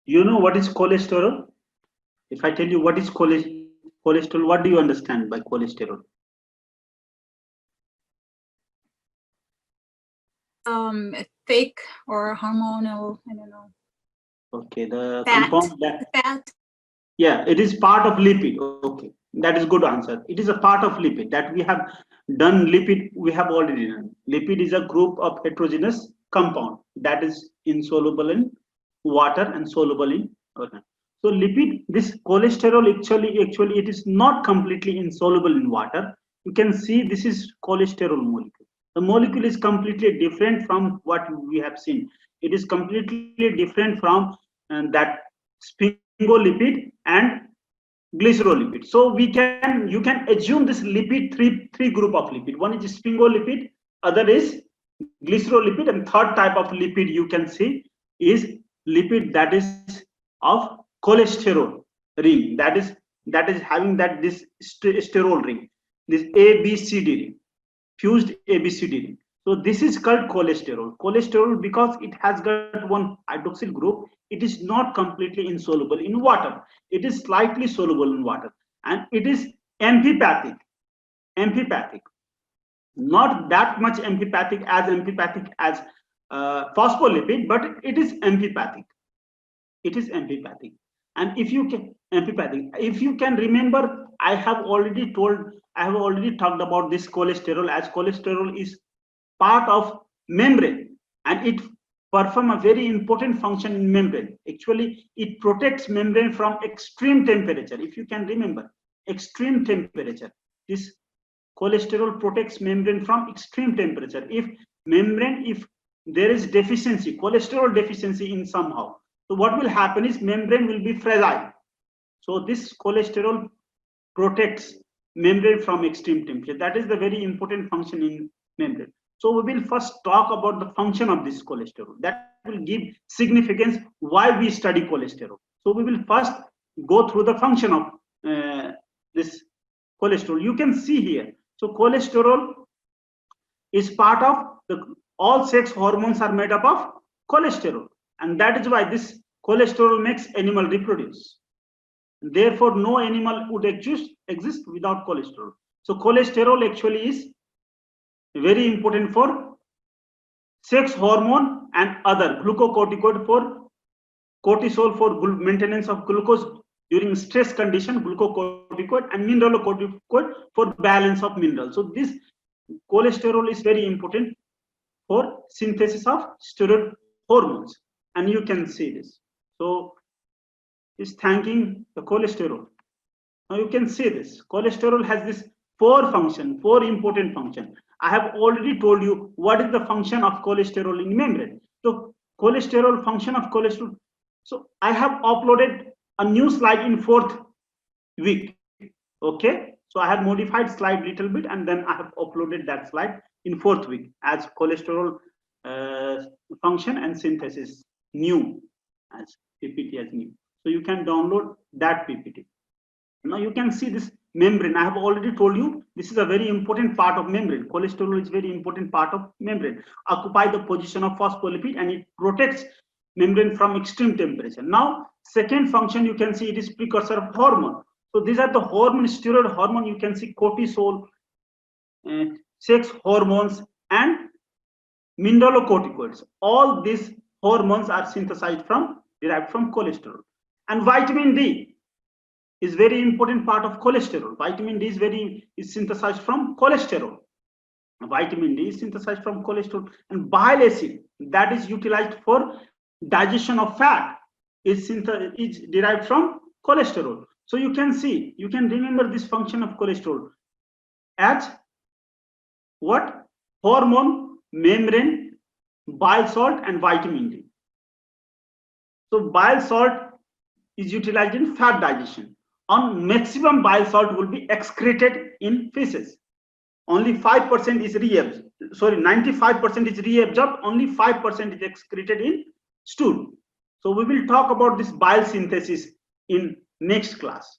You know what is cholesterol? If I tell you what is cholesterol, what do you understand by cholesterol? Thick or hormonal, I don't know. Okay, the Fat. compound that, Fat. yeah, it is part of lipid. Okay, that is good answer. It is a part of lipid that we have done. Lipid we have already done. Lipid is a group of heterogeneous compound that is insoluble in water and soluble in water. So lipid, this cholesterol actually it is not completely insoluble in water. You can see this is cholesterol molecule. The molecule is completely different from what we have seen. It is completely different from that sphingolipid and glycerolipid. So you can assume this lipid three group of lipid. One is sphingolipid, other is glycerolipid, and third type of lipid you can see is lipid that is of cholesterol ring. That is having that this sterol ring, this ABCD ring, fused ABCD ring. So this is called cholesterol. Cholesterol, because it has got one hydroxyl group, it is not completely insoluble in water. It is slightly soluble in water, and it is amphipathic. Amphipathic, not that much amphipathic as phospholipid, but it is amphipathic. It is amphipathic. And if you can remember, I have already talked about this cholesterol, as cholesterol is part of membrane, and it perform a very important function in membrane. Actually, it protects membrane from extreme temperature. If you can remember, extreme temperature, this cholesterol protects membrane from extreme temperature. If there is deficiency, cholesterol deficiency in somehow, so what will happen is membrane will be fragile. So this cholesterol protects membrane from extreme temperature. That is the very important function in membrane. So we will first talk about the function of this cholesterol. That will give significance why we study cholesterol. So we will first go through the function of this cholesterol. You can see here. So cholesterol is part of the, all sex hormones are made up of cholesterol, and that is why this cholesterol makes animal reproduce. Therefore, no animal would exist without cholesterol. So cholesterol actually is very important for sex hormone and other glucocorticoid for cortisol for maintenance of glucose during stress condition, glucocorticoid, and mineralocorticoid for balance of minerals. So this cholesterol is very important for synthesis of steroid hormones, and you can see this. So is thanking the cholesterol. Now you can see this. Cholesterol has this four important function. I have already told you what is the function of cholesterol in membrane. So cholesterol, function of cholesterol. So I have uploaded a new slide in 4th week. Okay. So I have modified slide little bit, and then I have uploaded that slide in 4th week as cholesterol function and synthesis new as PPT as new. So you can download that PPT. Now you can see this membrane. I have already told you this is a very important part of membrane. Cholesterol is very important part of membrane. Occupy the position of phospholipid, and it protects membrane from extreme temperature. Now, second function you can see it is precursor of hormone. So these are the hormone, steroid hormone. You can see cortisol, sex hormones, and mineralocorticoids. All these hormones are derived from cholesterol. And vitamin D is very important part of cholesterol. Vitamin D is synthesized from cholesterol. Vitamin D is synthesized from cholesterol, and bile acid that is utilized for digestion of fat is derived from cholesterol. So you can see, you can remember this function of cholesterol as what? Hormone, membrane, bile salt, and vitamin D. So bile salt is utilized in fat digestion. On maximum, bile salt will be excreted in feces. Only 5% is reabsorbed. Sorry, 95% is reabsorbed. Only 5% is excreted in stool. So we will talk about this bile synthesis in next class.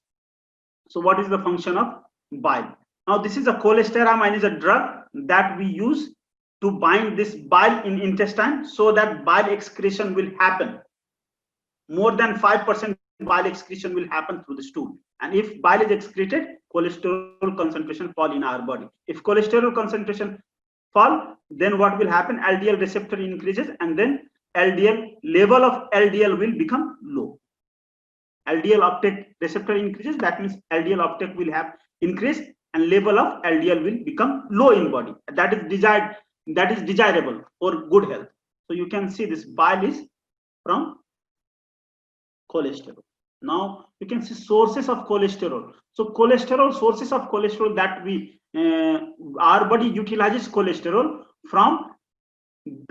So what is the function of bile? Now this is a cholestyramine, is a drug that we use to bind this bile in intestine so that bile excretion will happen. more than 5% bile excretion will happen through the stool. And if bile is excreted, cholesterol concentration fall in our body. If cholesterol concentration fall, then what will happen? LDL receptor increases, and then level of LDL will become low. LDL uptake receptor increases, that means LDL uptake will have increased, and level of LDL will become low in body. That is desired, that is desirable for good health. So you can see this bile is from cholesterol. Now you can see sources of cholesterol. So sources of cholesterol that we our body utilizes cholesterol from.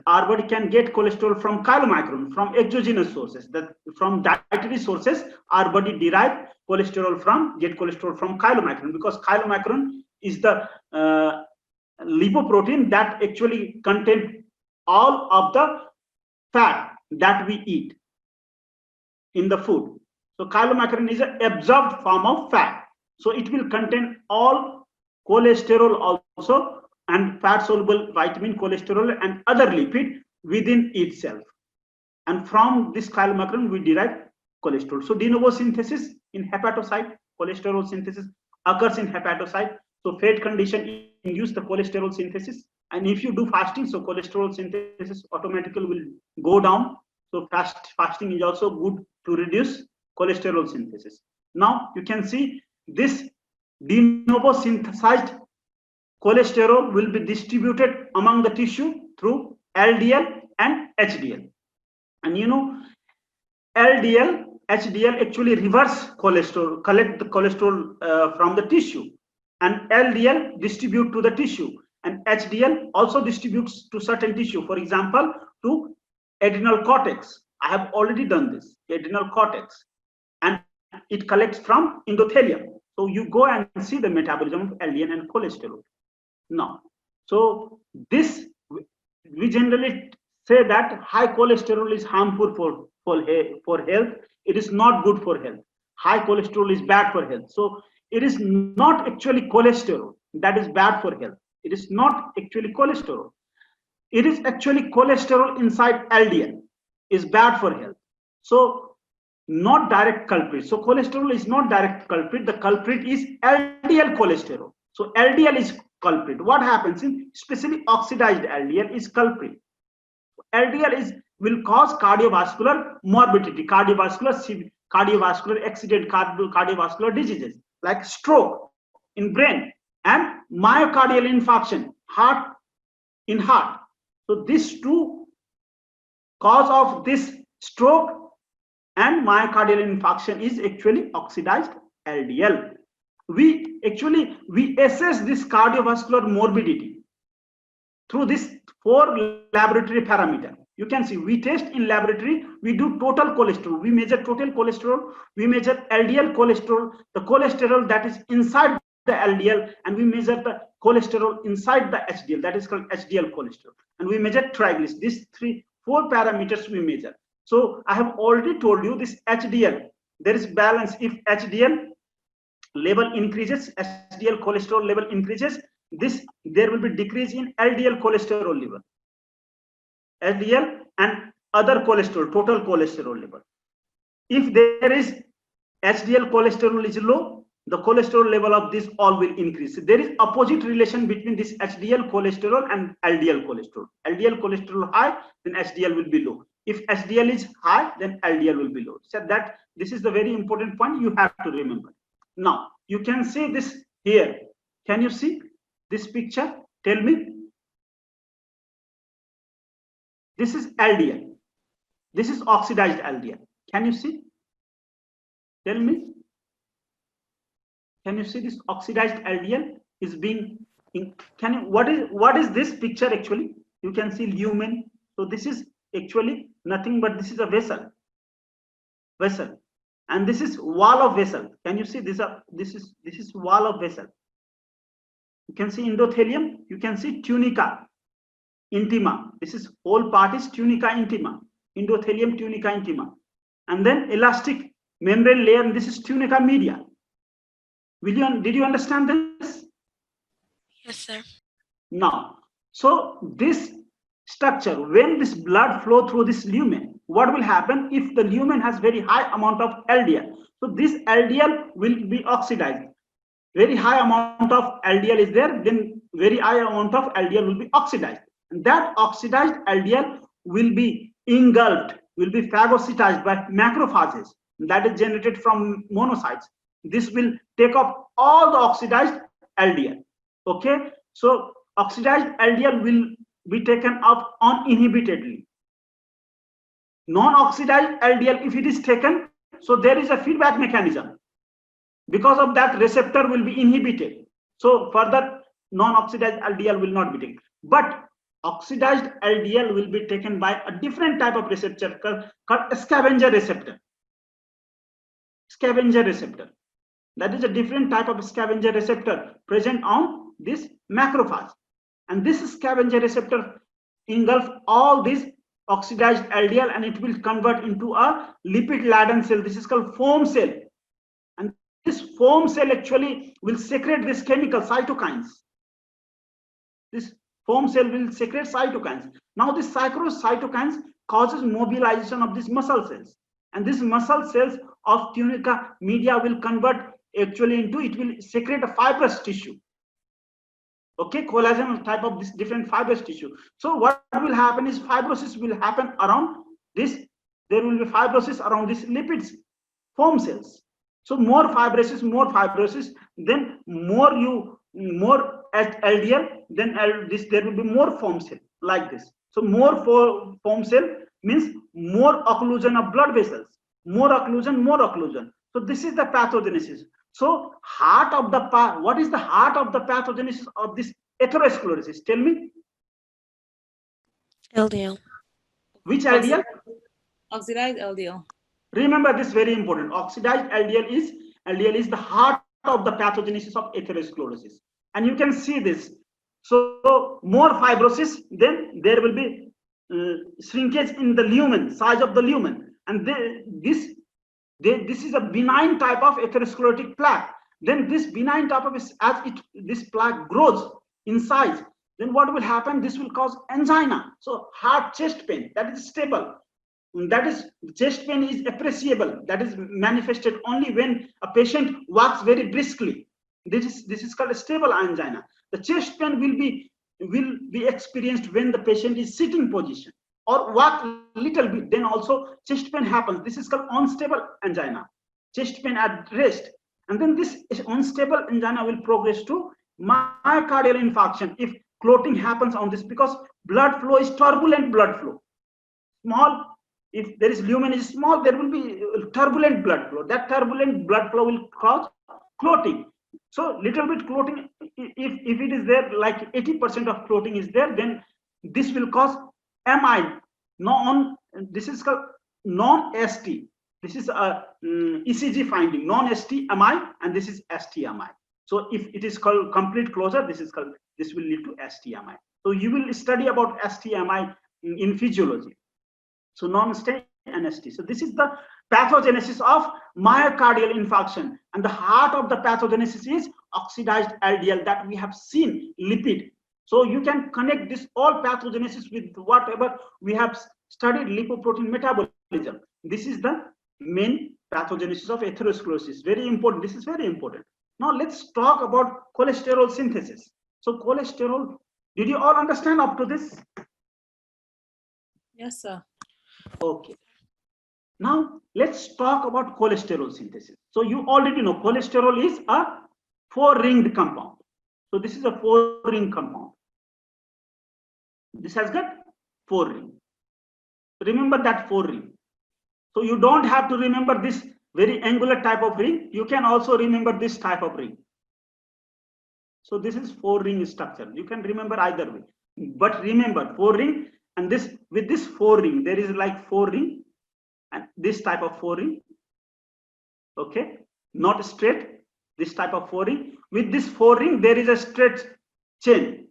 Our body can get cholesterol from chylomicron, from exogenous sources. That from dietary sources, our body get cholesterol from chylomicron, because chylomicron is the lipoprotein that actually contains all of the fat that we eat in the food. So chylomicron is an absorbed form of fat. So it will contain all cholesterol also, and fat soluble vitamin, cholesterol, and other lipid within itself. And from this chylomicron we derive cholesterol. So de novo synthesis in hepatocyte, cholesterol synthesis occurs in hepatocyte. So fat condition induce the cholesterol synthesis, and if you do fasting, so cholesterol synthesis automatically will go down. So fasting is also good to reduce cholesterol synthesis. Now you can see this de novo synthesized cholesterol will be distributed among the tissue through LDL and HDL. And you know, LDL, HDL actually reverse cholesterol, collect the cholesterol from the tissue, and LDL distribute to the tissue, and HDL also distributes to certain tissue. For example, to adrenal cortex. I have already done this, adrenal cortex, and it collects from endothelium. So you go and see the metabolism of LDL and cholesterol. Now, so this, we generally say that high cholesterol is harmful for health. It is not good for health. High cholesterol is bad for health. So it is not actually cholesterol that is bad for health. It is not actually cholesterol. It is actually cholesterol inside LDL is bad for health. So not direct culprit. So cholesterol is not direct culprit. The culprit is LDL cholesterol. So LDL is culprit. What happens in especially oxidized LDL is culprit. LDL will cause cardiovascular morbidity, cardiovascular accident, cardiovascular diseases like stroke in brain and myocardial infarction, heart. So these two cause of this stroke and myocardial infarction is actually oxidized LDL. We assess this cardiovascular morbidity through this 4 laboratory parameter. You can see we test in laboratory, we do total cholesterol, we measure total cholesterol, we measure LDL cholesterol, the cholesterol that is inside the LDL, and we measure the cholesterol inside the HDL, that is called HDL cholesterol, and we measure triglycerides. These 4 parameters we measure. So I have already told you this HDL, there is balance. If HDL level increases, HDL cholesterol level increases, there will be decrease in LDL cholesterol level, LDL and other cholesterol, total cholesterol level. If there is HDL cholesterol is low, the cholesterol level of this all will increase. There is opposite relation between this HDL cholesterol and LDL cholesterol. LDL cholesterol high, then HDL will be low. If HDL is high, then LDL will be low. So that this is the very important point you have to remember. Now you can see this here. Can you see this picture? Tell me. This is LDL. This is oxidized LDL. Can you see? Tell me. Can you see this oxidized LDL is being? What is this picture actually? You can see lumen. So this is actually nothing but this is a vessel, and this is wall of vessel. Can you see this? This is wall of vessel. You can see endothelium. You can see tunica intima. This is whole part is tunica intima, endothelium, tunica intima, and then elastic membrane layer. And this is tunica media. Did you understand this? Yes, sir. Now, so this structure. When this blood flow through this lumen, what will happen if the lumen has very high amount of LDL? So this LDL will be oxidized. Very high amount of LDL is there, then very high amount of LDL will be oxidized. And that oxidized LDL will be engulfed, will be phagocytized by macrophages that is generated from monocytes. This will take up all the oxidized LDL. Okay, so oxidized LDL will be taken up uninhibitedly. Non-oxidized LDL, if it is taken, so there is a feedback mechanism. Because of that, receptor will be inhibited. So further, non-oxidized LDL will not be taken. But oxidized LDL will be taken by a different type of receptor called a scavenger receptor. Scavenger receptor. That is a different type of scavenger receptor present on this macrophage. And this scavenger receptor engulf all these oxidized LDL and it will convert into a lipid-laden cell. This is called foam cell. And this foam cell actually will secrete this chemical cytokines. This foam cell will secrete cytokines. Now this cytokines causes mobilization of these muscle cells. And these muscle cells of tunica media will convert actually into, it will secrete a fibrous tissue. Okay, collagen type of this different fibrous tissue. So what will happen is fibrosis will happen around this. There will be fibrosis around these lipids, foam cells. So more fibrosis, then more LDL, then there will be more foam cell like this. So more foam cell means more occlusion of blood vessels, more occlusion. So this is the pathogenesis. So what is the heart of the pathogenesis of this atherosclerosis? Tell me. LDL. Which LDL? Oxidized LDL. Remember this, very important. Oxidized LDL is the heart of the pathogenesis of atherosclerosis. And you can see this. So more fibrosis, then there will be shrinkage in the lumen, size of the lumen. And this is a benign type of atherosclerotic plaque. Then this benign type of, this plaque grows in size, then what will happen? This will cause angina. So heart chest pain, that is stable. That is, chest pain is appreciable. That is manifested only when a patient walks very briskly. This is called a stable angina. The chest pain will be experienced when the patient is sitting position or walk little bit, then also chest pain happens. This is called unstable angina, chest pain at rest. And then this unstable angina will progress to myocardial infarction if clotting happens on this, because blood flow is turbulent blood flow. Small, if there is lumen is small, there will be turbulent blood flow. That turbulent blood flow will cause clotting. So little bit clotting, if it is there, like 80% of clotting is there, then this will cause MI. This is called non-ST. This is a ECG finding, non-ST MI, and this is ST-MI. So if it is called complete closure, this will lead to ST-MI. So you will study about ST-MI in physiology. So non-ST and ST. So this is the pathogenesis of myocardial infarction, and the heart of the pathogenesis is oxidized LDL that we have seen, lipid. So you can connect this all pathogenesis with whatever we have studied, lipoprotein metabolism. This is the main pathogenesis of atherosclerosis. Very important. This is very important. Now let's talk about cholesterol synthesis. So cholesterol, did you all understand up to this? Yes, sir. Okay. Now let's talk about cholesterol synthesis. So you already know cholesterol is a 4-ringed compound. So this is a 4-ring compound. This has got 4 ring. Remember that 4 ring. So you don't have to remember this very angular type of ring. You can also remember this type of ring. So this is 4-ring structure. You can remember either way. But remember 4 ring, and this with this 4 ring, there is like 4 ring and this type of 4 ring. Okay, not straight. This type of 4 ring. With this 4 ring, there is a straight chain,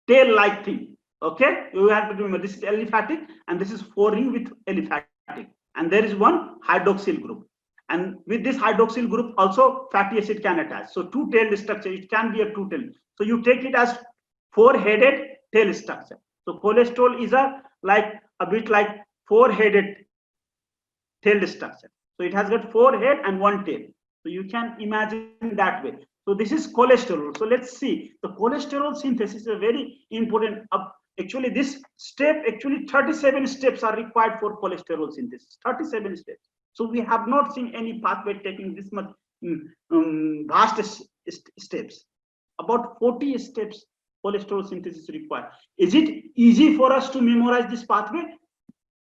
tail-like thing. Okay, you have to remember this is aliphatic and this is 4 ring with aliphatic, and there is one hydroxyl group, and with this hydroxyl group also fatty acid can attach. So 2-tailed structure, it can be a 2-tailed. So you take it as 4-headed tail structure. So cholesterol is a bit like four-headed tailed structure. So it has got four head and one tail. So you can imagine that way. So this is cholesterol. So let's see, the cholesterol synthesis is a very important. Actually, this step, 37 steps are required for cholesterol synthesis. 37 steps. So we have not seen any pathway taking this much vast steps. About 40 steps cholesterol synthesis required. Is it easy for us to memorize this pathway?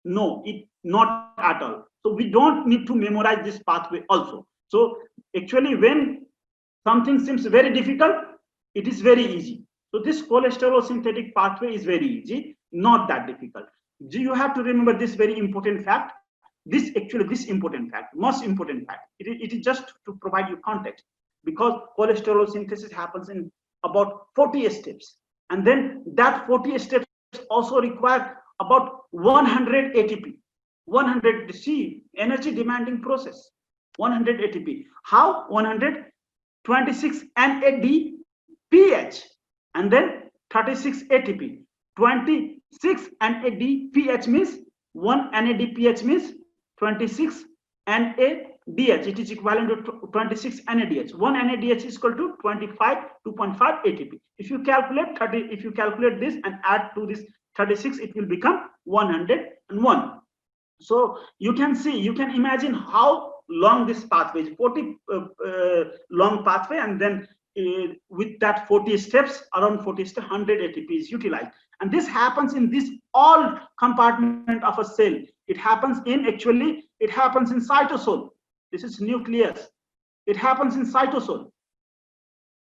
No, it not at all. So we don't need to memorize this pathway also. So actually, when something seems very difficult, it is very easy. So this cholesterol synthetic pathway is very easy, not that difficult. You have to remember this very important fact. This important fact, most important fact. It is just to provide you context, because cholesterol synthesis happens in about 40 steps, and then that 40 steps also require about 100 ATP. 100 C, energy demanding process. 100 ATP. How? 126 NADPH, and then 36 ATP. 26 NADPH means 1 NADPH means 26 NADH. It is equivalent to 26 NADH. 1 NADH is equal to 2.5 ATP. If you calculate this and add to this 36, it will become 101. So you can imagine how long this pathway is. 40 long pathway, and then with that 40 steps, around 40 steps, 100 ATP is utilized. And this happens in this all compartment of a cell. It happens in cytosol. This is nucleus. It happens in cytosol.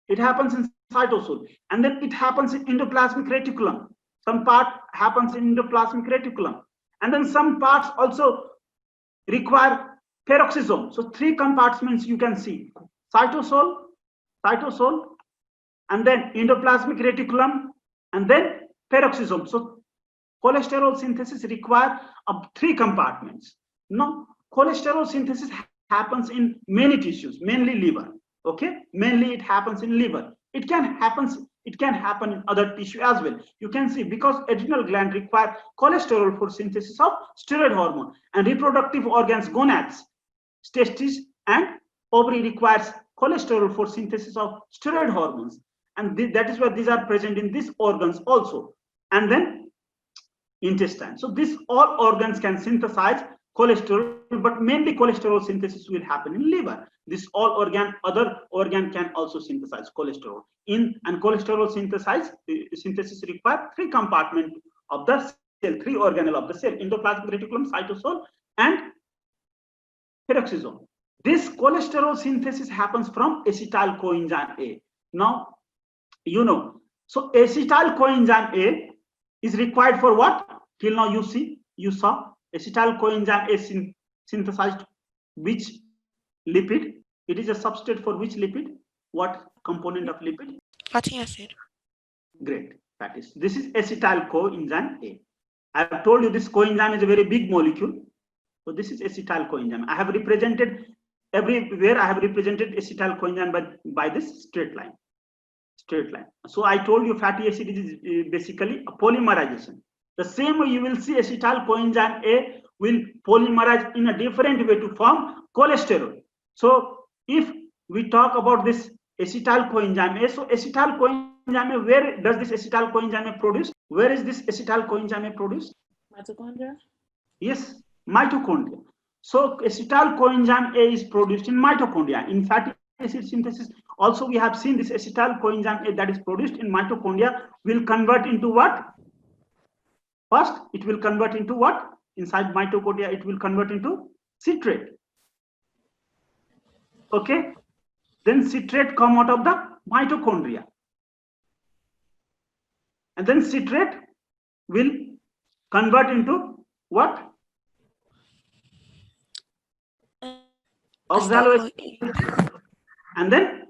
And then it happens in endoplasmic reticulum. Some part happens in endoplasmic reticulum. And then some parts also require peroxisome. So three compartments you can see: cytosol, and then endoplasmic reticulum, and then peroxisome. So cholesterol synthesis require three compartments. Now, cholesterol synthesis happens in many tissues, mainly liver. Okay, mainly it happens in liver. It can happen in other tissue as well. You can see, because adrenal gland require cholesterol for synthesis of steroid hormone, and reproductive organs, gonads, testes and ovary requires cholesterol for synthesis of steroid hormones, and that is why these are present in these organs also. And then intestine. So these all organs can synthesize cholesterol, but mainly cholesterol synthesis will happen in liver. This all other organ can also synthesize cholesterol. And cholesterol synthesis require three compartments of the cell, three organelle of the cell: endoplasmic reticulum, cytosol, and peroxisome. This cholesterol synthesis happens from acetyl coenzyme A. Now, so acetyl coenzyme A is required for what? Till now you saw acetyl coenzyme A synthesized which lipid? It is a substrate for which lipid? What component of lipid? Fatty acid. Great. That is, this is acetyl coenzyme A. I have told you this coenzyme is a very big molecule. So this is acetyl coenzyme. I have represented everywhere. I have represented acetyl coenzyme by this straight line. So I told you fatty acid is basically a polymerization. The same way you will see acetyl coenzyme A will polymerize in a different way to form cholesterol. So if we talk about this acetyl coenzyme A, so acetyl coenzyme A, where does this acetyl coenzyme A produce? Where is this acetyl coenzyme A produced? Mitochondria? Yes, mitochondria. So acetyl coenzyme A is produced in mitochondria. In fatty acid synthesis, also we have seen this acetyl coenzyme A that is produced in mitochondria will convert into what? First, it will convert into what? Inside mitochondria, it will convert into citrate. Okay, then citrate come out of the mitochondria, and then citrate will convert into what? Oxaloacetic, and then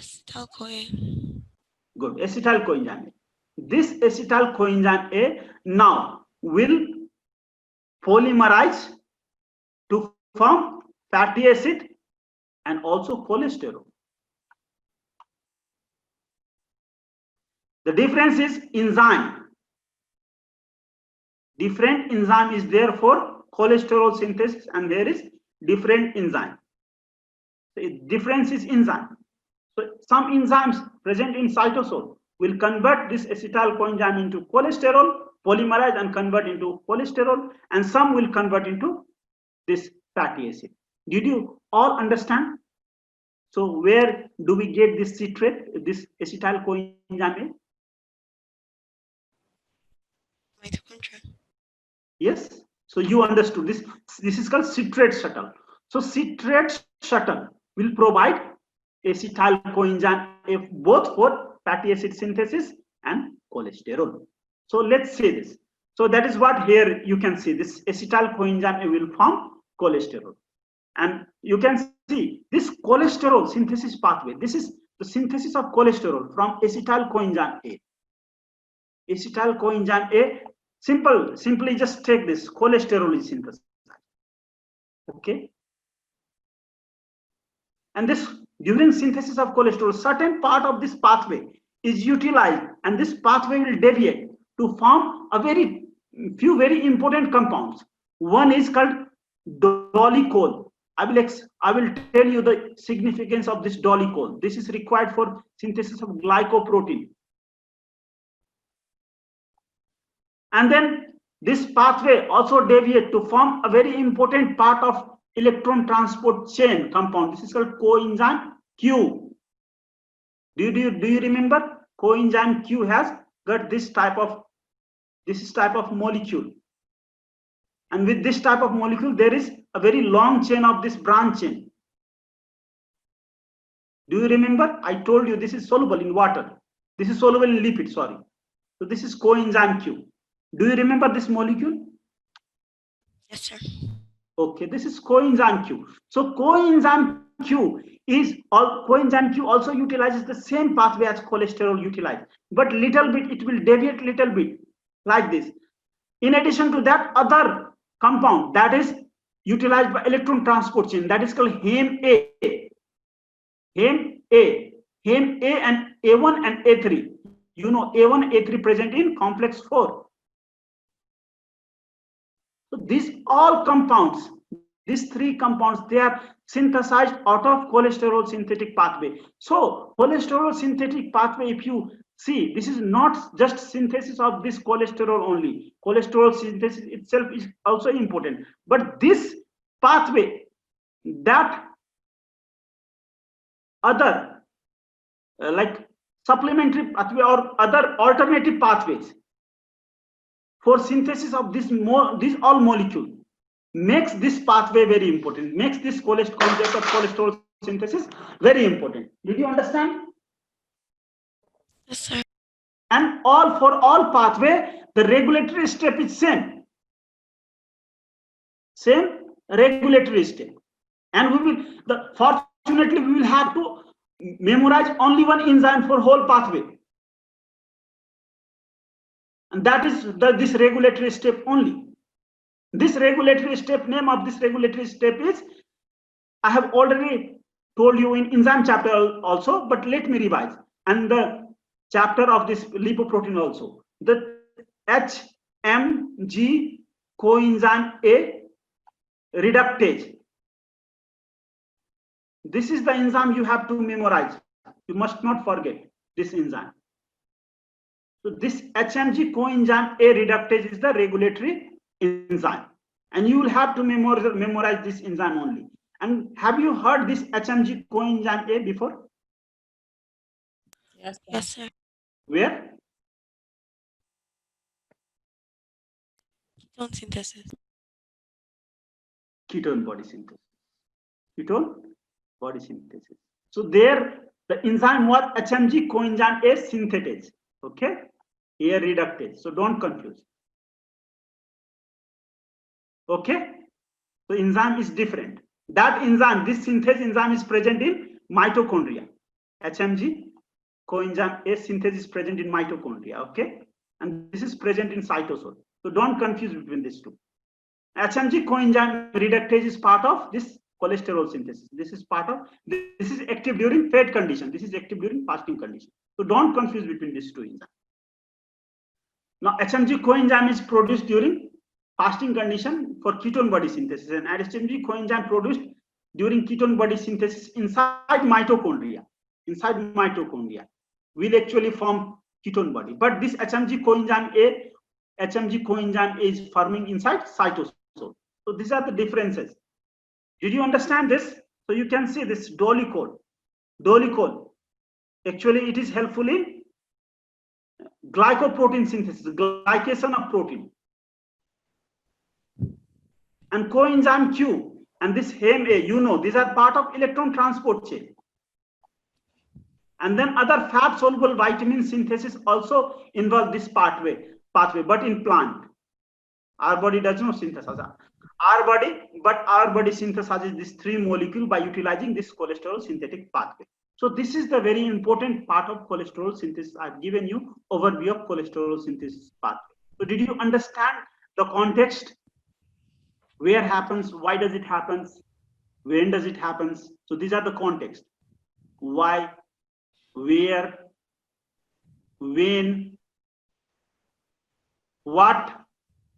acetyl-CoA. Good, acetyl coenzyme A. This acetyl coenzyme A now will polymerize to form fatty acid and also cholesterol. The difference is enzyme. Different enzyme is there for cholesterol synthesis, and there is different enzyme. The difference is enzyme. So some enzymes present in cytosol will convert this acetyl coenzyme into cholesterol, polymerize and convert into cholesterol, and some will convert into this fatty acid. Did you all understand? So where do we get this citrate, this acetyl coenzyme? Mitochondria. Yes. So you understood this. This is called citrate shuttle. So citrate shuttle will provide acetyl coenzyme F both for fatty acid synthesis and cholesterol. So let's say this. So that is what here you can see, this acetyl coenzyme will form cholesterol. And you can see this cholesterol synthesis pathway. This is the synthesis of cholesterol from acetyl coenzyme A. Acetyl coenzyme A, simply just take this, cholesterol is synthesized. Okay. And this, during synthesis of cholesterol, certain part of this pathway is utilized, and this pathway will deviate to form a few very important compounds. One is called dolicol. I will tell you the significance of this dolicol. This is required for synthesis of glycoprotein. And then this pathway also deviate to form a very important part of electron transport chain compound. This is called coenzyme Q. Do you remember? Coenzyme Q has got this type of molecule. And with this type of molecule, there is a very long chain of this branch chain. Do you remember? I told you this is soluble in water. This is soluble in lipid, sorry. So this is coenzyme Q. Do you remember this molecule? Yes, sir. Okay, this is coenzyme Q. So coenzyme Q also utilizes the same pathway as cholesterol utilized, but little bit it will deviate little bit like this. In addition to that, other compound that is utilized by electron transport chain, that is called HEM-A. HEM-A and A1 and A3. You know A1 A3 present in complex 4. So these all compounds, these three compounds, they are synthesized out of cholesterol synthetic pathway. So cholesterol synthetic pathway, if you see, this is not just synthesis of this cholesterol only. Cholesterol synthesis itself is also important. But this pathway, that other like supplementary pathway or other alternative pathways for synthesis of this all molecule makes this pathway very important, makes this concept of cholesterol synthesis very important. Did you understand? Yes, sir. And for all pathway, the regulatory step is same regulatory step. And fortunately we will have to memorize only one enzyme for whole pathway. And that is this regulatory step only. This regulatory step, name of this regulatory step is, I have already told you in enzyme chapter also, but let me revise. And the chapter of this lipoprotein also. The HMG coenzyme A reductase. This is the enzyme you have to memorize. You must not forget this enzyme. So this HMG coenzyme A reductase is the regulatory enzyme, and you will have to memorize this enzyme only. And have you heard this HMG coenzyme A before? Yes, sir. Yes, sir. Where? Ketone synthesis. Ketone body synthesis. Ketone body synthesis. So there the enzyme was HMG coenzyme A synthetase. Okay, here reductase. So don't confuse. Okay, so enzyme is different. That enzyme, this synthase enzyme is present in mitochondria. HMG coenzyme A synthase is present in mitochondria. Okay, and this is present in cytosol. So don't confuse between these two. HMG coenzyme reductase is part of this cholesterol synthesis. This is part of, this is active during fed condition. This is active during fasting condition. So don't confuse between these two enzymes. Now HMG coenzyme is produced during fasting condition for ketone body synthesis, and HMG coenzyme produced during ketone body synthesis inside mitochondria. Inside mitochondria will actually form ketone body. But this HMG coenzyme A is forming inside cytosol. So these are the differences. Did you understand this? So you can see this dolicol. Actually, it is helpful in glycoprotein synthesis, glycation of protein. And coenzyme Q and this HEM A, these are part of electron transport chain. And then other fat soluble vitamin synthesis also involve this pathway, but in plant. Our body does not synthesize. Our body synthesizes this 3 molecule by utilizing this cholesterol synthetic pathway. So this is the very important part of cholesterol synthesis. I've given you overview of cholesterol synthesis pathway. So did you understand the context? Where happens? Why does it happen? When does it happen? So these are the context. Why, where, when, what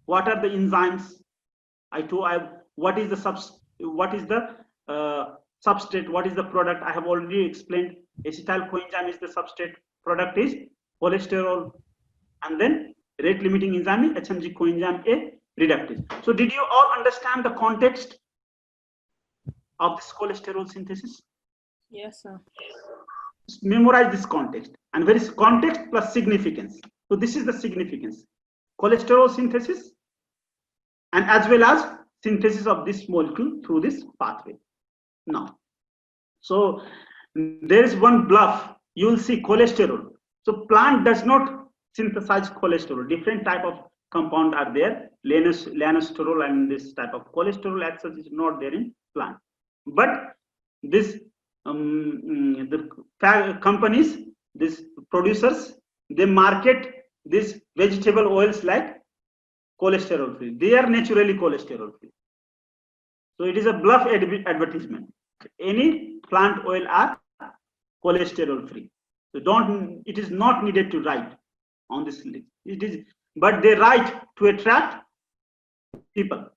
are the enzymes? What is the substrate? What is the product? I have already explained. Acetyl coenzyme is the substrate. Product is cholesterol, and then rate limiting enzyme is HMG coenzyme A reductase. So did you all understand the context of this cholesterol synthesis? Yes, sir. Memorize this context, and where is context plus significance. So this is the significance. Cholesterol synthesis, and as well as synthesis of this molecule through this pathway. Now, so there is one bluff. You will see cholesterol. So plant does not synthesize cholesterol. Different type of compound are there. Lanosterol and this type of cholesterol as such is not there in plant. But this the companies, these producers, they market these vegetable oils like cholesterol free. They are naturally cholesterol free. So it is a bluff advertisement. Any plant oil are cholesterol free. So it is not needed to write on this list. It is, but they write to attract people.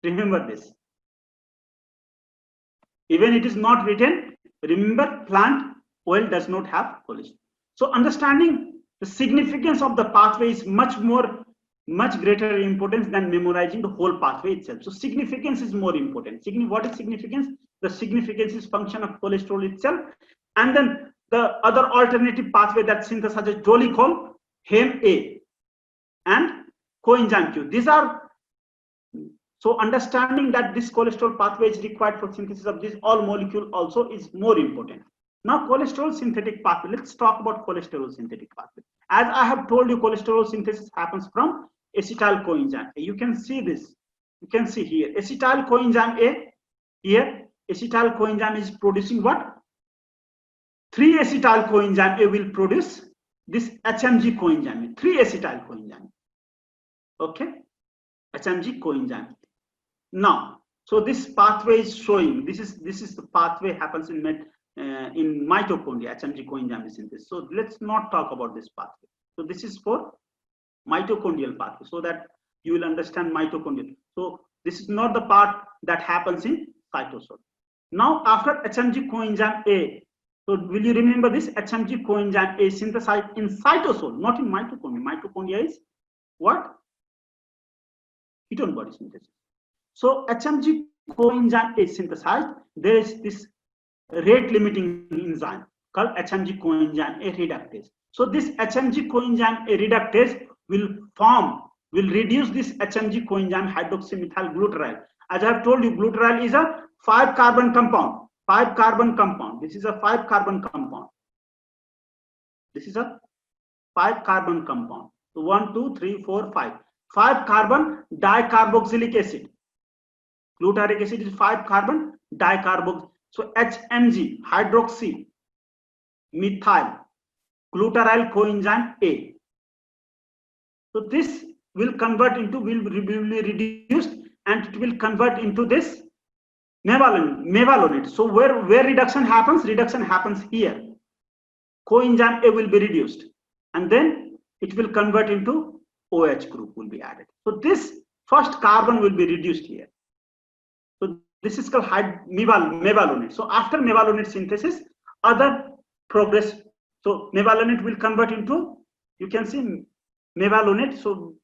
Remember this. Even it is not written, remember plant oil does not have cholesterol. So understanding the significance of the pathway is much greater importance than memorizing the whole pathway itself. So significance is more important. What is significance? The significance is function of cholesterol itself, and then the other alternative pathway that synthesizes dolicol, HEM A, and coenzyme Q. These are, so understanding that this cholesterol pathway is required for synthesis of this all molecule also is more important. Now cholesterol synthetic pathway. Let's talk about cholesterol synthetic pathway. As I have told you, cholesterol synthesis happens from acetyl coenzyme A. You can see this. You can see here acetyl coenzyme A. Here acetyl coenzyme is producing what? 3 acetyl coenzyme A will produce this HMG coenzyme. 3 acetyl coenzyme. Okay, HMG coenzyme. Now, so this pathway is showing. This is the pathway happens in mitochondria. HMG coenzyme synthesis. So let's not talk about this pathway. So this is for mitochondrial pathway, so that you will understand mitochondrial. So this is not the part that happens in cytosol. Now after HMG coenzyme A, so will you remember this? HMG coenzyme A synthesized in cytosol, not in mitochondria. Mitochondria is what? Ketone body synthesis. So HMG coenzyme A synthesized. There is this rate limiting enzyme called HMG coenzyme A reductase. So this HMG coenzyme A reductase will reduce this HMG coenzyme hydroxymethyl glutaraldehyde. As I have told you, glutaraldehyde is a 5-carbon compound. 5-carbon compound. This is a 5-carbon compound. This is a 5-carbon compound. So 1, 2, 3, 4, 5. 5-carbon dicarboxylic acid. Glutaric acid is 5-carbon dicarboxylic. So HMG, hydroxy methyl glutaryl coenzyme A. So this will convert into, will be reduced, and it will convert into this mevalonate. So where reduction happens here. Coenzyme A will be reduced, and then it will convert into OH group will be added. So this first carbon will be reduced here. So this is called mevalonate. So after mevalonate synthesis, other progress. So mevalonate will convert into, you can see mevalonate. So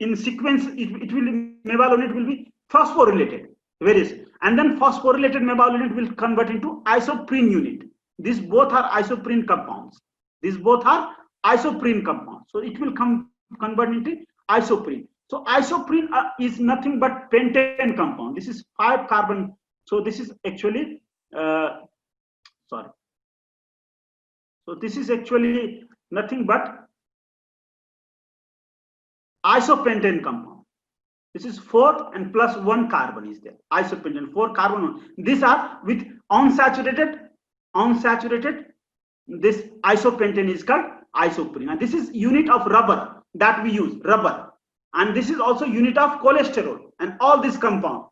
in sequence, mevalonate will be phosphorylated, various, and then phosphorylated mevalonate will convert into isoprene unit. These both are isoprene compounds. So it will convert into isoprene. So isoprene is nothing but pentane compound. This is 5 carbon. So this is actually So this is actually nothing but isopentane compound. This is 4 and plus 1 carbon is there. Isopentane, 4 carbon. These are with unsaturated. This isopentane is called isoprene. And this is unit of rubber that we use, rubber. And this is also unit of cholesterol. And all this compound,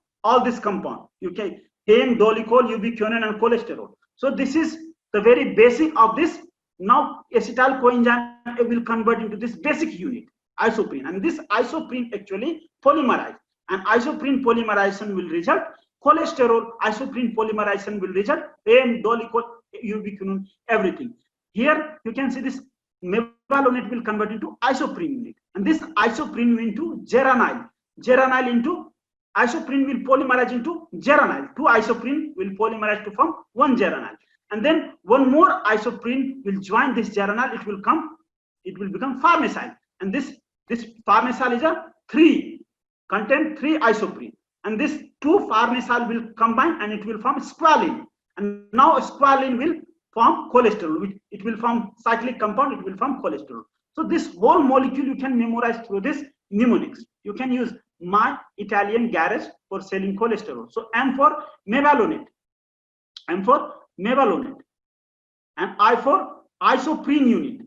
you can heme, dolicol, ubiquinone, and cholesterol. So this is the very basic of this. Now acetyl coenzyme will convert into this basic unit, isoprene, and this isoprene actually polymerize, and isoprene polymerization will result cholesterol. Isoprene polymerization will result heme, dolicol, ubiquinone, everything. Here you can see this mevalonate will convert into isoprene unit, and this isoprene into geranyl. Geranyl into isoprene will polymerize into geranyl. 2 isoprene will polymerize to form 1 geranyl. And then one more isoprene will join this geranyl. It will become farnesyl. And this farnesyl is a 3 isoprene. And this 2 farnesyl will combine and it will form squalene. And now squalene will form cholesterol. It will form cyclic compound. It will form cholesterol. So this whole molecule you can memorize through this mnemonics. You can use my Italian garage for selling cholesterol. So M for mevalonate. And I for isoprene unit.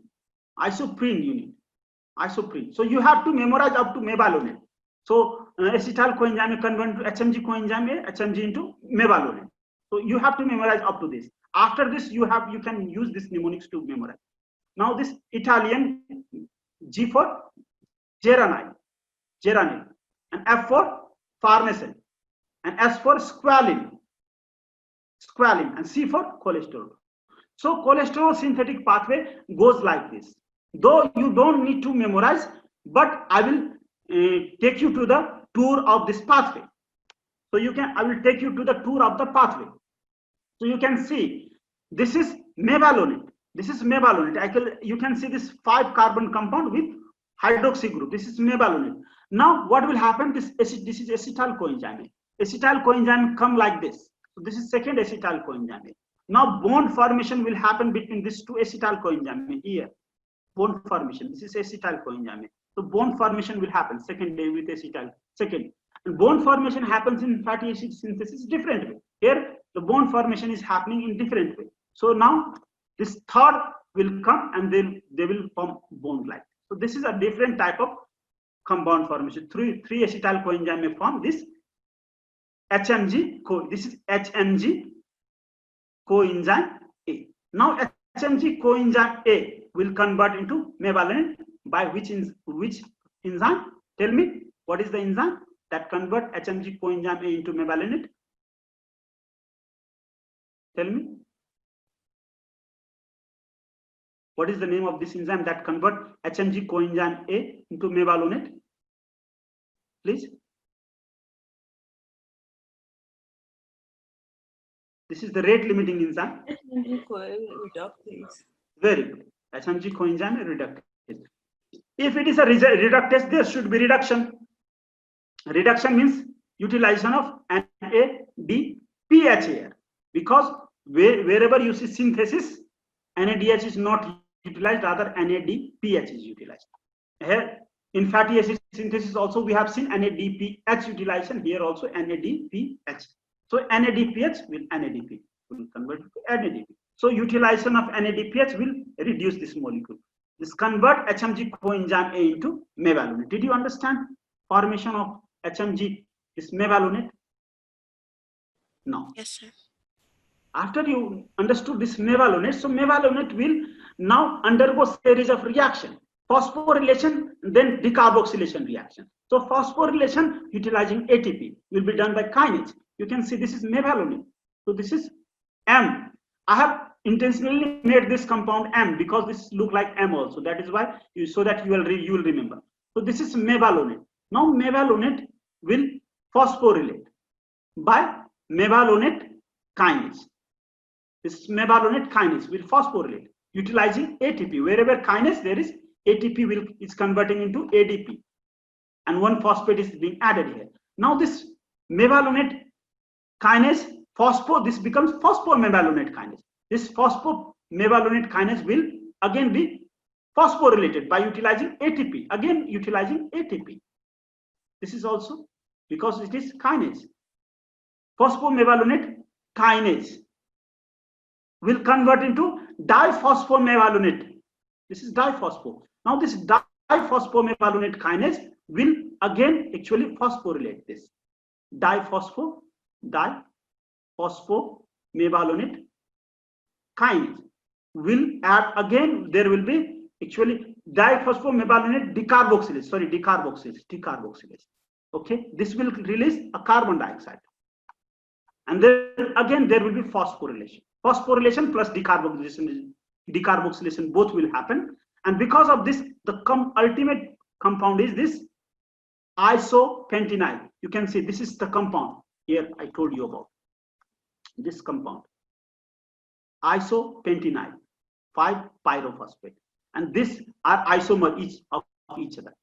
So you have to memorize up to mevalonate. So acetyl coenzyme convert to HMG coenzyme, HMG into mevalonate. So you have to memorize up to this. After this, you can use this mnemonics to memorize. Now this Italian, G for geranyl, and F for farnesyl, and S for squalene, and C for cholesterol. So cholesterol synthetic pathway goes like this. Though you don't need to memorize, but I will take you to the tour of this pathway. So I will take you to the tour of the pathway. So you can see this is mevalonate. You can see this 5 carbon compound with hydroxy group. This is mevalonate. Now what will happen? This is acetyl coenzyme. Acetyl coenzyme come like this. So this is second acetyl coenzyme. Now bond formation will happen between these 2 acetyl coenzyme here. Bond formation. This is acetyl coenzyme. So bond formation will happen second day with acetyl. Second. And bond formation happens in fatty acid synthesis different way. Here the bond formation is happening in different way. So now this third will come and they will form bond like. So this is a different type of compound formation. 3 acetyl coenzyme may form this HMG. This is HMG coenzyme A. Now HMG coenzyme A will convert into mevalonate by which enzyme? Tell me, what is the enzyme that convert HMG coenzyme A into mevalonate? Tell me. What is the name of this enzyme that convert HMG coenzyme A into mevalonate? Please. This is the rate limiting enzyme. Very good. HMG coenzyme reductase. If it is a reductase, there should be reduction. Reduction means utilization of NADPH, because wherever you see synthesis, NADH is not utilized, rather NADPH is utilized. Here in fatty acid synthesis also we have seen NADPH utilization. Here also NADPH. So NADPH will NADP will convert to NADP. So utilization of NADPH will reduce this molecule. This convert HMG coenzyme A into mevalonate. Did you understand formation of HMG is mevalonate? No. Yes, sir. After you understood this mevalonate, so mevalonate will now undergo series of reaction. Phosphorylation, then decarboxylation reaction. So phosphorylation utilizing ATP will be done by kinase. You can see this is mevalonate. So this is M. I have intentionally made this compound M because this look like M also. That is why you, so that you will remember. So this is mevalonate. Now mevalonate will phosphorylate by mevalonate kinase. This mevalonate kinase will phosphorylate utilizing ATP. Wherever kinase there is, ATP is converting into ADP, and one phosphate is being added here. Now this mevalonate kinase this becomes phosphomevalonate kinase. This phosphomevalonate kinase will again be phosphorylated by utilizing ATP. Again utilizing ATP. This is also because it is kinase. Phosphomevalonate kinase will convert into diphosphomevalonate. This is diphospho. Now this diphosphomevalonate kinase will again actually phosphorylate this. Diphosphomevalonate kinase will add again, there will be actually diphosphomevalonate decarboxylase. Okay, this will release a carbon dioxide. And then again there will be phosphorylation. Phosphorylation plus decarboxylation both will happen. And because of this, the ultimate compound is this isopentenyl. You can see this is the compound here I told you about. This compound, isopentenyl, 5-pyrophosphate. And these are isomer of each other.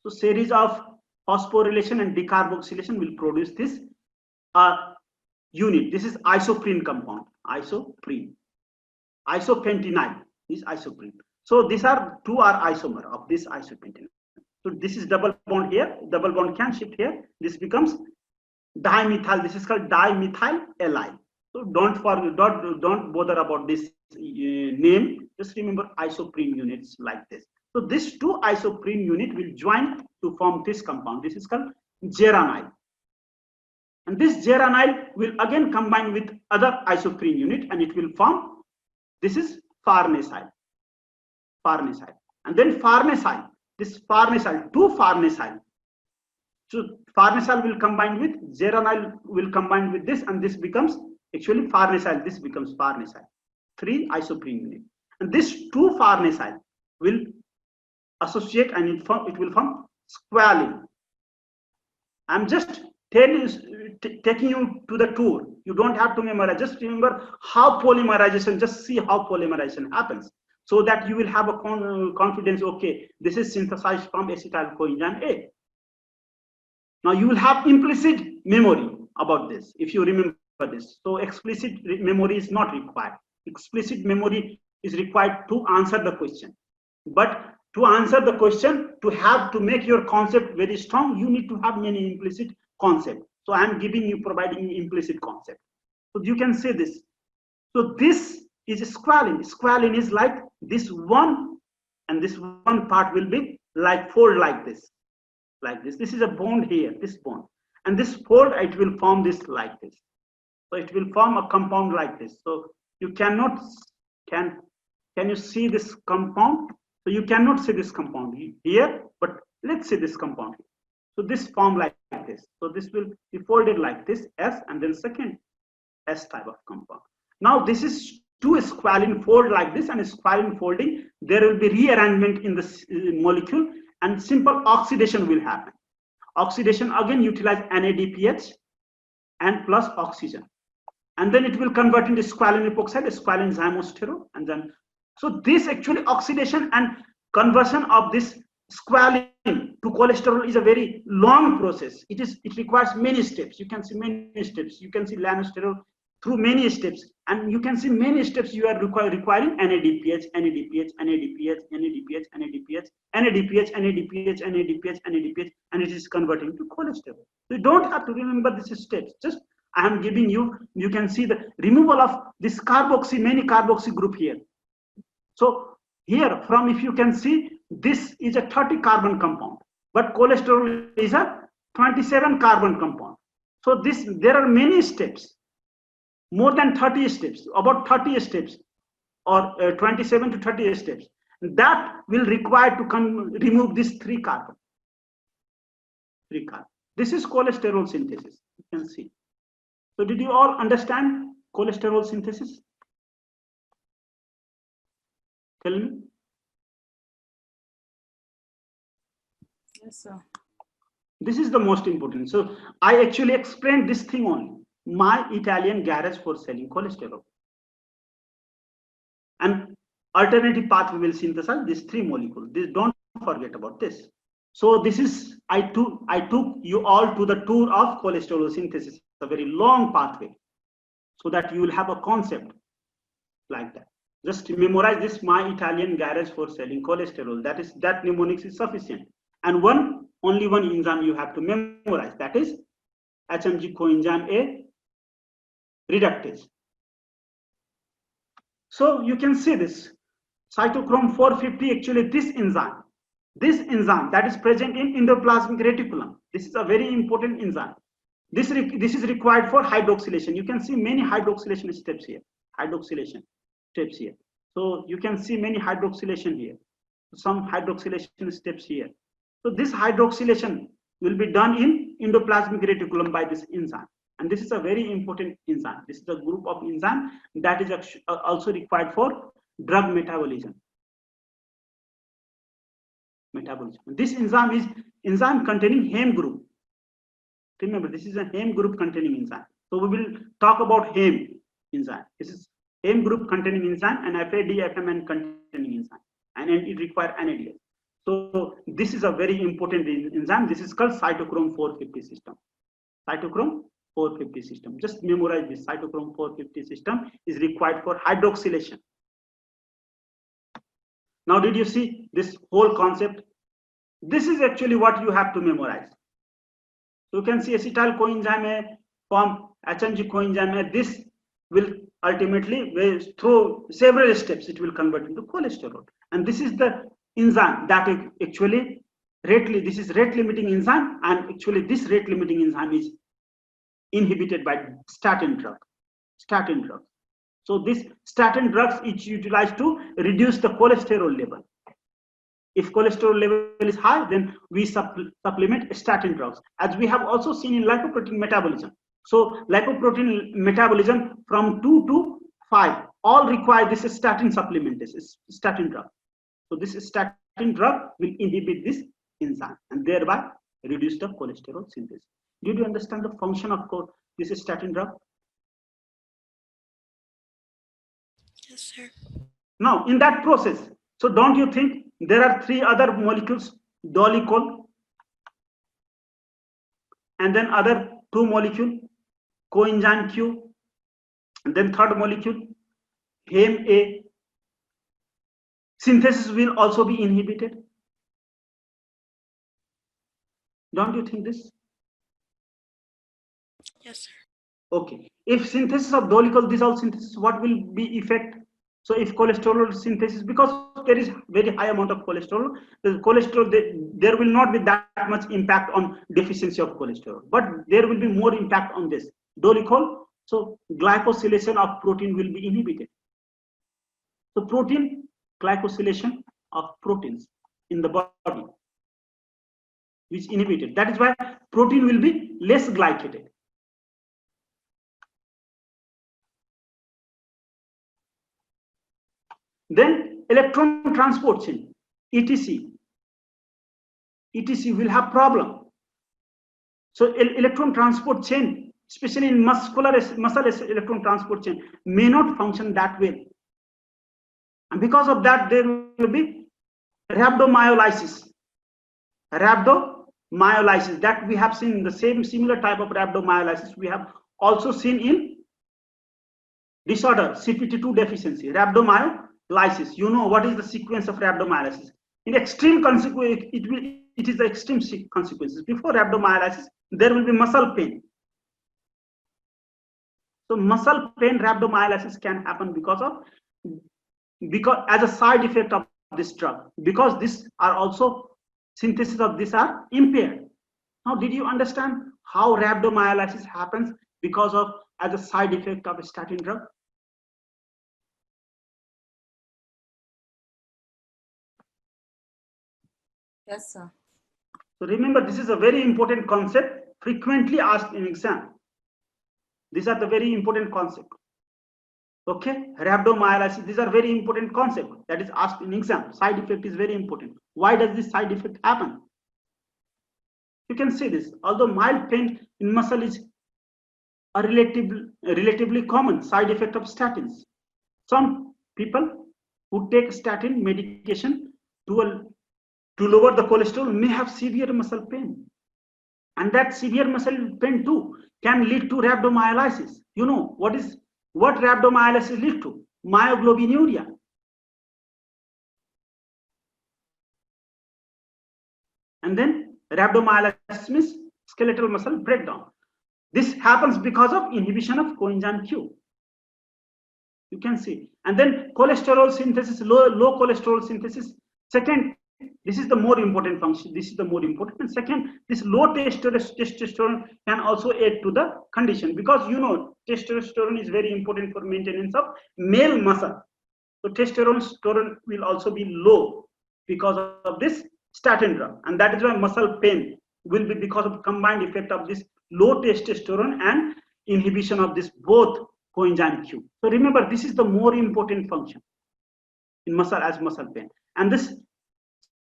So series of phosphorylation and decarboxylation will produce this unit. This is isoprene compound. Isoprene. Isopentenyl is isoprene. So these are two are isomer of this isopentenyl. So this is double bond here. Double bond can shift here. This becomes dimethyl. This is called dimethyl allyl. So don't bother about this name. Just remember isoprene units like this. So this two isoprene unit will join to form this compound. This is called geranyl. And this geranyl will again combine with other isoprene unit and it will form, this is farnesyl. And then farnesyl, this farnesyl, two farnesyl. So farnesyl will combine with, geranyl will combine with this, and this becomes actually farnesyl, this becomes farnesyl. 3 isoprene unit. And this two farnesyl will associate and it will form squalene. I'm just taking you to the tour. You don't have to memorize. Just remember how polymerization, just see how polymerization happens. So that you will have a confidence, okay, this is synthesized from acetyl coenzyme A. Now you will have implicit memory about this if you remember this. So explicit memory is not required. Explicit memory is required to answer the question. But to answer the question, to make your concept very strong, you need to have many implicit concept. So I am providing you implicit concept. So you can say this. So this is squalene. Squalene is like this one, and this one part will be like fold like this. This is a bond here, this bond. And this fold, it will form this like this. So it will form a compound like this. So you cannot, can you see this compound? So you cannot see this compound here, but let's see this compound. So this form like this. So this will be folded like this, S, and then second S type of compound. Now this is two squalene fold like this, and squalene folding, there will be rearrangement in the molecule and simple oxidation will happen. Oxidation again utilize NADPH and plus oxygen. And then it will convert into squalene epoxide, squalene zymostero, and then so this actually oxidation and conversion of this squalene to cholesterol is a very long process. It requires many steps. You can see many steps. You can see lanosterol through many steps, and you can see many steps you are requiring NADPH, NADPH, NADPH, NADPH, NADPH, NADPH, NADPH, NADPH, NADPH, and it is converting to cholesterol. So you don't have to remember these steps. Just I am giving you, you can see the removal of this many carboxy group here. So here from, if you can see, this is a 30 carbon compound, but cholesterol is a 27 carbon compound. So there are many steps, more than 30 steps, about 30 steps, or 27 to 30 steps. That will require to remove this 3 carbon. 3 carbon. This is cholesterol synthesis. You can see. So did you all understand cholesterol synthesis? Tell me. Yes, sir. This is the most important. So I actually explained this thing only. My Italian garage for selling cholesterol. And alternative pathway will synthesize these 3 molecules. This, don't forget about this. So this is, I took you all to the tour of cholesterol synthesis. It's a very long pathway, so that you will have a concept like that. Just memorize this: my Italian garage for selling cholesterol. That mnemonics is sufficient. And only one enzyme you have to memorize. That is HMG coenzyme A reductase. So you can see this cytochrome 450. Actually, this enzyme that is present in endoplasmic reticulum. This is a very important enzyme. This is required for hydroxylation. You can see many hydroxylation steps here. So you can see many hydroxylation here. Some hydroxylation steps here. So this hydroxylation will be done in endoplasmic reticulum by this enzyme. And this is a very important enzyme. This is a group of enzyme that is also required for drug metabolism. This enzyme is enzyme containing heme group. Remember, this is a heme group containing enzyme. So we will talk about heme enzyme. This is heme group containing enzyme and FAD-FMN containing enzyme, and it requires NADH. So this is a very important enzyme. This is called cytochrome 450 system. Cytochrome 450 system. Just memorize this. Cytochrome 450 system is required for hydroxylation. Now, did you see this whole concept? This is actually what you have to memorize. You can see acetyl coenzyme A form HMG coenzyme A. This will ultimately, through several steps, it will convert into cholesterol. And this is the enzyme that actually this is rate limiting enzyme, and actually this rate limiting enzyme is inhibited by statin drug. So this statin drugs is utilized to reduce the cholesterol level. If cholesterol level is high, then we supplement statin drugs, as we have also seen in lipoprotein metabolism. So lipoprotein metabolism from 2 to 5 all require this statin supplement, this statin drug. So this statin drug will inhibit this enzyme and thereby reduce the cholesterol synthesis. Did you understand the function of this statin drug? Yes, sir. Now, in that process, so don't you think there are 3 other molecules, dolicol, and then other 2 molecules, coenzyme Q, and then 3rd molecule, heme A. Synthesis will also be inhibited. Don't you think this? Yes, sir. Okay. If synthesis of dolicol dissolved synthesis, what will be effect? So if cholesterol synthesis, because there is very high amount of cholesterol, there will not be that much impact on deficiency of cholesterol, but there will be more impact on this dolicol. So glycosylation of protein will be inhibited. So glycosylation of proteins in the body is inhibited. That is why protein will be less glycated. Then electron transport chain, ETC will have problem. So electron transport chain, especially in muscle electron transport chain, may not function that well. And because of that, there will be rhabdomyolysis. That we have seen the similar type of rhabdomyolysis we have also seen in disorder CPT2 deficiency, rhabdomyolysis. You know what is the sequence of rhabdomyolysis? In extreme consequence, it is the extreme consequences. Before rhabdomyolysis, there will be muscle pain. So muscle pain, rhabdomyolysis can happen because as a side effect of this drug, because these are also synthesis of this are impaired. Now, did you understand how rhabdomyolysis happens because of as a side effect of a statin drug? Yes, sir. So remember, this is a very important concept, frequently asked in exam. These are the very important concept. Okay, rhabdomyolysis, these are very important concept that is asked in exam. Side effect is very important. Why does this side effect happen? You can see this. Although mild pain in muscle is a relatively common side effect of statins. Some people who take statin medication to lower the cholesterol may have severe muscle pain. And that severe muscle pain too can lead to rhabdomyolysis. You know what rhabdomyolysis leads to? Myoglobinuria. And then rhabdomyolysis means skeletal muscle breakdown. This happens because of inhibition of coenzyme Q. You can see. And then cholesterol synthesis, low cholesterol synthesis. Second, this is the more important function. This is the more important. And second, this low testosterone can also aid to the condition, because you know testosterone is very important for maintenance of male muscle. So testosterone will also be low because of this statin drug, and that is why muscle pain will be because of combined effect of this low testosterone and inhibition of this both coenzyme Q. So remember, this is the more important function in muscle as muscle pain. And this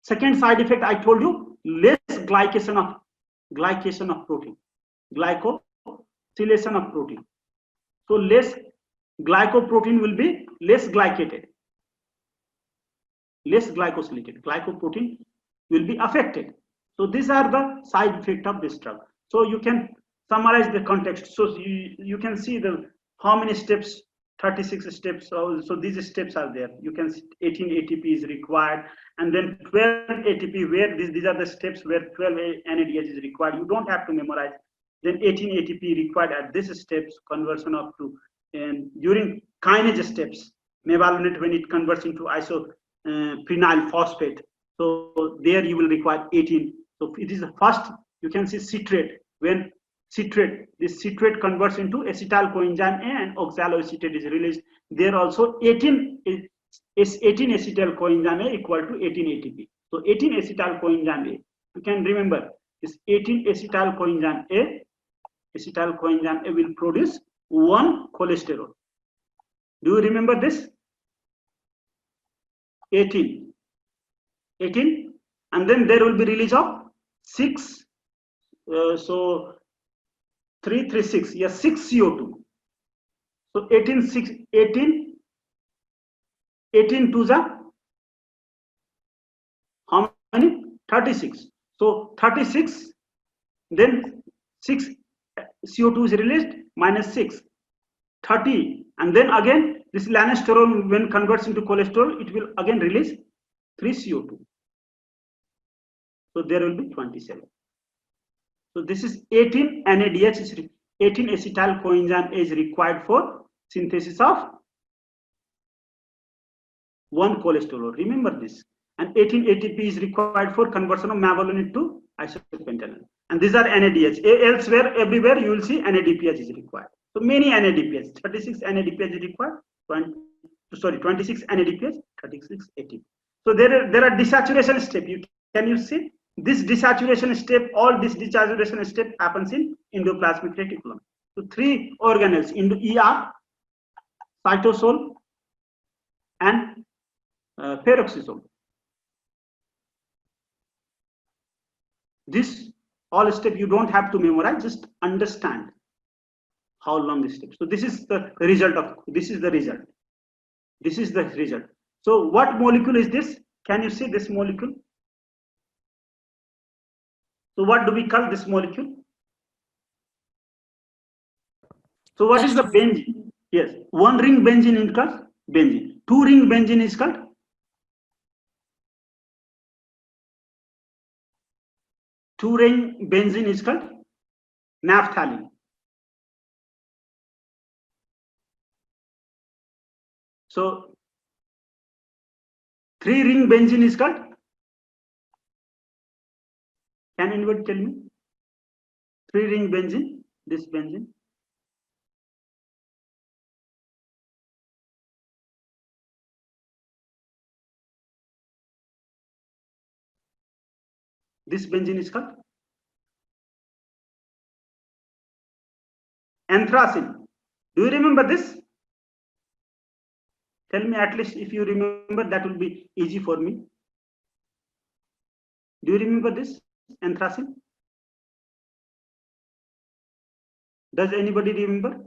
second side effect I told you, less glycation of protein, glycosylation of protein. So less glycoprotein will be less glycated, less glycosylated. Glycoprotein will be affected. So these are the side effects of this drug. So you can summarize the context. So you can see the how many steps, 36 steps. So these steps are there. You can see 18 ATP is required, and then 12 ATP where these are the steps where 12 NADH is required. You don't have to memorize. Then 18 ATP required at this steps, conversion up to, and during kinase steps, mevalonate when it converts into isoprenyl phosphate. So there you will require 18. So it is the first, you can see citrate. When this citrate converts into acetyl coenzyme A and oxaloacetate is released. There also 18 acetyl coenzyme A equal to 18 ATP. So 18 acetyl coenzyme A. You can remember this 18 acetyl coenzyme A will produce 1 cholesterol. Do you remember this? 18, and then there will be release of 6. So 3, 3, 6. Yes, 6 CO2. So 18 to the how many? 36. So 36. Then 6 CO2 is released minus 6. 30, and then again this lanesterol when converts into cholesterol, it will again release 3 CO2. So there will be 27. So this is 18 NADH is 18 acetyl coenzyme is required for synthesis of 1 cholesterol. Remember this. And 18 ATP is required for conversion of mevalonate to isopentanol. And these are NADH. Elsewhere, everywhere you will see NADPH is required. So many NADPH, 36 NADPH is required, 26 NADPH, 36 ATP. So there are desaturation step. Can you see this desaturation step? All this desaturation step happens in endoplasmic reticulum. So 3 organelles, ER, cytosol, and peroxisome. This all step you don't have to memorize, just understand how long this step. So this is the result of, this is the result. This is the result. So what molecule is this? Can you see this molecule? So what do we call this molecule? So what is the benzene? Yes, 1 ring benzene is called benzene. 2 ring benzene is called naphthalene. So 3 ring benzene is called, can anybody tell me? 3 ring benzene, this benzene. This benzene is called anthracene. Do you remember this? Tell me at least if you remember, that will be easy for me. Do you remember this anthracene? Does anybody remember?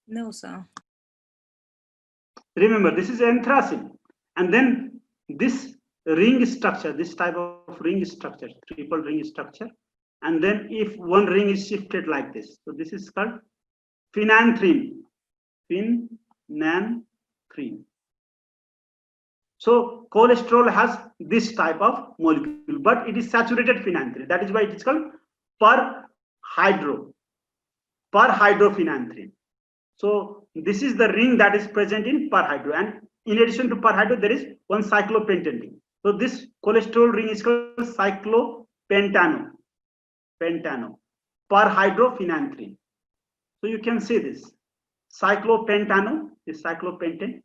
No, sir. Remember, this is anthracene. And then this ring structure, this type of ring structure, triple ring structure. And then if one ring is shifted like this, so this is called phenanthrene. Phenanthrene. So cholesterol has this type of molecule, but it is saturated phenanthrene. That is why it is called perhydrophenanthrene. So this is the ring that is present in perhydro, and in addition to perhydro, there is one cyclopentane ring. So this cholesterol ring is called cyclopentano, perhydrophenanthrene. So you can see this cyclopentano is cyclopentane,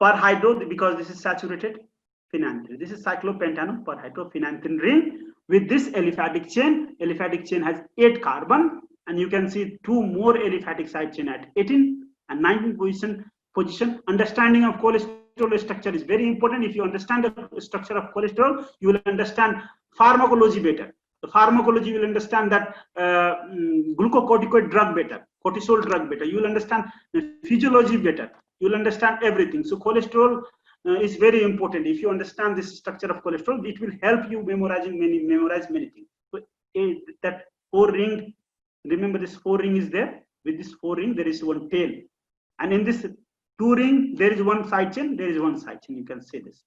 perhydro because this is saturated phenanthrene. This is cyclopentano perhydrophenanthrene ring with this aliphatic chain. Aliphatic chain has 8 carbon, and you can see 2 more aliphatic side chain at 18 and 19 position. Understanding of cholesterol structure is very important. If you understand the structure of cholesterol, you will understand pharmacology better. The pharmacology will understand that glucocorticoid drug better, cortisol drug better. You will understand physiology better. You will understand everything. So cholesterol is very important. If you understand this structure of cholesterol, it will help you memorize many things. So that 4 ring, remember this 4 ring is there. With this 4 ring, there is one tail, and in this 2 ring, there is one side chain. There is one side chain. You can see this.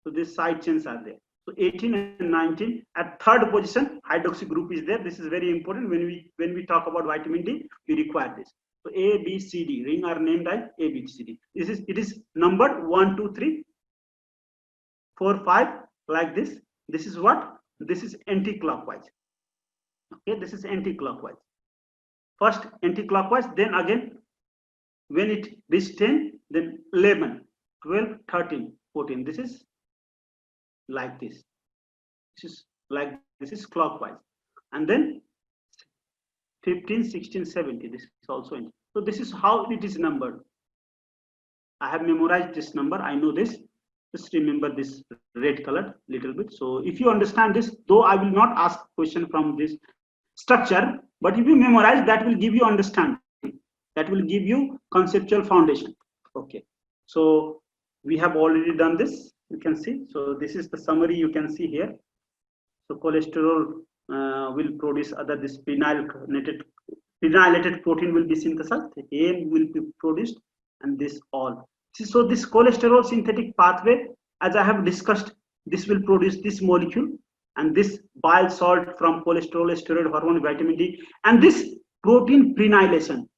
So these side chains are there. So 18 and 19 at 3rd position, hydroxy group is there. This is very important when we talk about vitamin D. We require this. So A, B, C, D ring are named as A, B, C, D. It is numbered 1, 2, 3, 4, 5 like this. This is what? This is anti-clockwise. Okay, this is anti-clockwise. First anti-clockwise, then again when it reaches 10, then 11, 12, 13, 14. This is like this. This is clockwise, and then 15, 16, 17. This is also in. So this is how it is numbered. I have memorized this number. I know this. Just remember this red color little bit. So if you understand this, though I will not ask question from this structure, but if you memorize, that will give you understanding. That will give you conceptual foundation. Okay. So we have already done this. You can see. So this is the summary you can see here. So cholesterol will produce this phenylated protein will be synthesized. AIM will be produced, and this all. So this cholesterol synthetic pathway, as I have discussed, this will produce this molecule and this bile salt from cholesterol, steroid hormone, vitamin D, and this protein prenylation.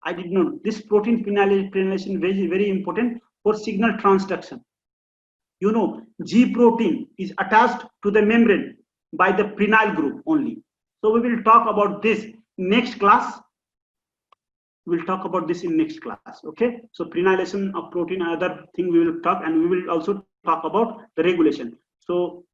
I did know this protein prenylation very, very important for signal transduction. You know, G protein is attached to the membrane by the prenyl group only. So we will talk about this next class. We'll talk about this in next class. Okay. So prenylation of protein, another thing we will talk, and we will also talk about the regulation. So